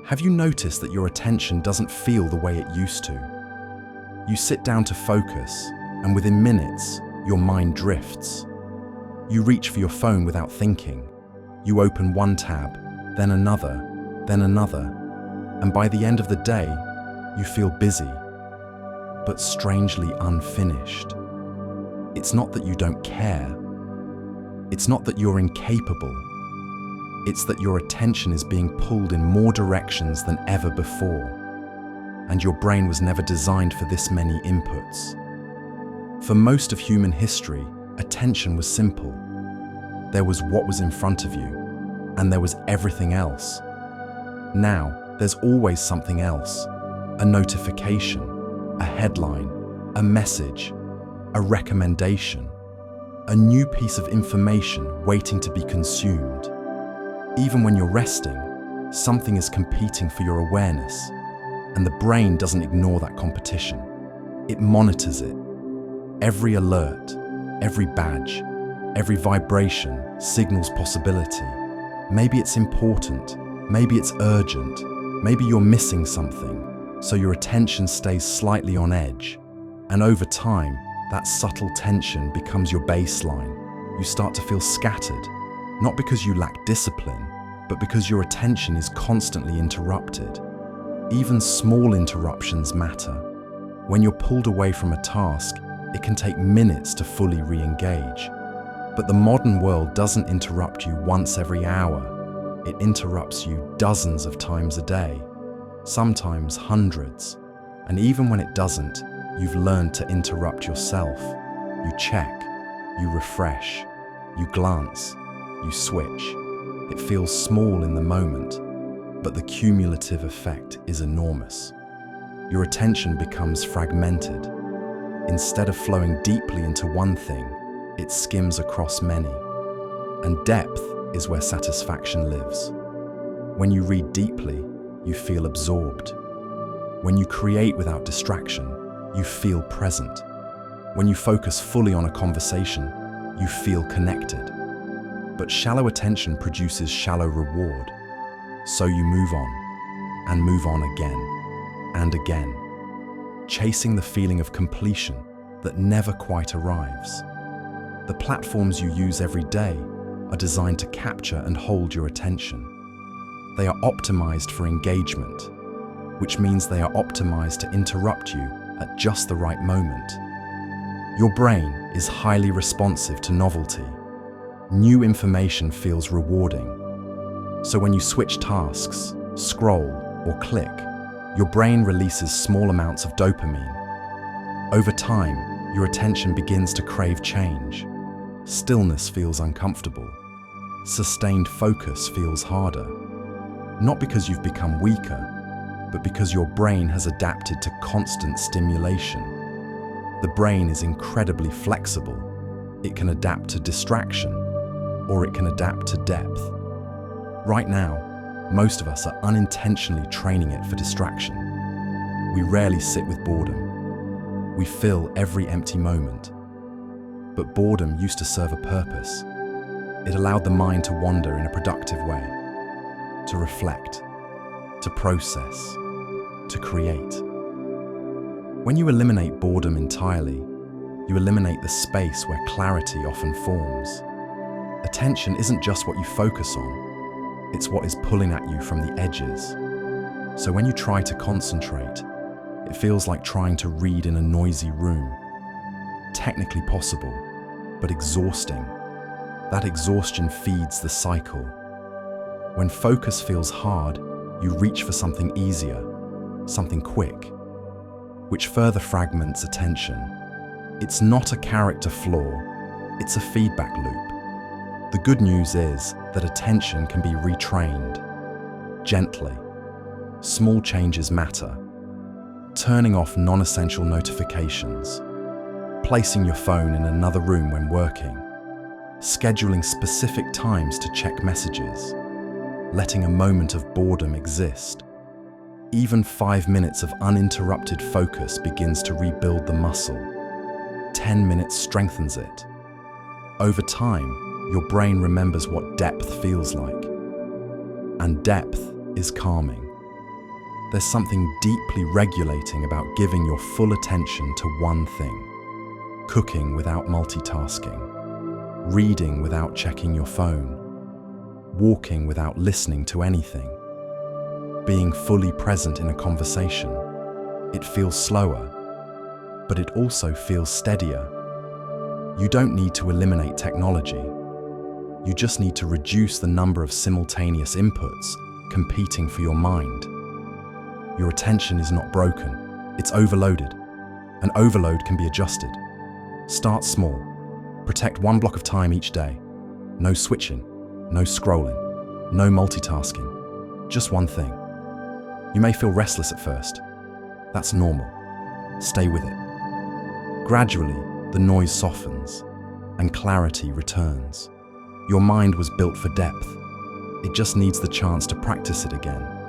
Have you noticed that your attention doesn't feel the way it used to? You sit down to focus, and within minutes, your mind drifts. You reach for your phone without thinking. You open one tab, then another, and by the end of the day, you feel busy, but strangely unfinished. It's not that you don't care. It's not that you're incapable. It's that your attention is being pulled in more directions than ever before, and your brain was never designed for this many inputs. For most of human history, attention was simple. There was what was in front of you, and there was everything else. Now, there's always something else. A notification, a headline, a message, a recommendation, a new piece of information waiting to be consumed. Even when you're resting, something is competing for your awareness, and the brain doesn't ignore that competition. It monitors it. Every alert, every badge, every vibration signals possibility. Maybe it's important, maybe it's urgent, maybe you're missing something, so your attention stays slightly on edge. And over time, that subtle tension becomes your baseline. You start to feel scattered, not because you lack discipline, but because your attention is constantly interrupted. Even small interruptions matter. When you're pulled away from a task, it can take minutes to fully re-engage. But the modern world doesn't interrupt you once every hour. It interrupts you dozens of times a day, sometimes hundreds. And even when it doesn't, you've learned to interrupt yourself. You check, you refresh, you glance, you switch. It feels small in the moment, but the cumulative effect is enormous. Your attention becomes fragmented. Instead of flowing deeply into one thing, it skims across many. And depth is where satisfaction lives. When you read deeply, you feel absorbed. When you create without distraction, you feel present. When you focus fully on a conversation, you feel connected. But shallow attention produces shallow reward. So you move on, and move on again, and again, chasing the feeling of completion that never quite arrives. The platforms you use every day are designed to capture and hold your attention. They are optimized for engagement, which means they are optimized to interrupt you at just the right moment. Your brain is highly responsive to novelty. New information feels rewarding. So when you switch tasks, scroll, or click, your brain releases small amounts of dopamine. Over time, your attention begins to crave change. Stillness feels uncomfortable. Sustained focus feels harder. Not because you've become weaker, but because your brain has adapted to constant stimulation. The brain is incredibly flexible. It can adapt to distraction, or it can adapt to depth. Right now, most of us are unintentionally training it for distraction. We rarely sit with boredom. We fill every empty moment. But boredom used to serve a purpose. It allowed the mind to wander in a productive way, to reflect, to process, to create. When you eliminate boredom entirely, you eliminate the space where clarity often forms. Attention isn't just what you focus on, it's what is pulling at you from the edges. So when you try to concentrate, it feels like trying to read in a noisy room. Technically possible, but exhausting. That exhaustion feeds the cycle. When focus feels hard, you reach for something easier, something quick, which further fragments attention. It's not a character flaw, it's a feedback loop. The good news is that attention can be retrained, gently. Small changes matter. Turning off non-essential notifications, placing your phone in another room when working, scheduling specific times to check messages, letting a moment of boredom exist. Even 5 minutes of uninterrupted focus begins to rebuild the muscle. 10 minutes strengthens it. Over time, your brain remembers what depth feels like. And depth is calming. There's something deeply regulating about giving your full attention to one thing. Cooking without multitasking. Reading without checking your phone. Walking without listening to anything. Being fully present in a conversation. It feels slower, but it also feels steadier. You don't need to eliminate technology. You just need to reduce the number of simultaneous inputs competing for your mind. Your attention is not broken, it's overloaded. An overload can be adjusted. Start small. Protect one block of time each day. No switching, no scrolling, no multitasking. Just one thing. You may feel restless at first. That's normal. Stay with it. Gradually, the noise softens and clarity returns. Your mind was built for depth. It just needs the chance to practice it again.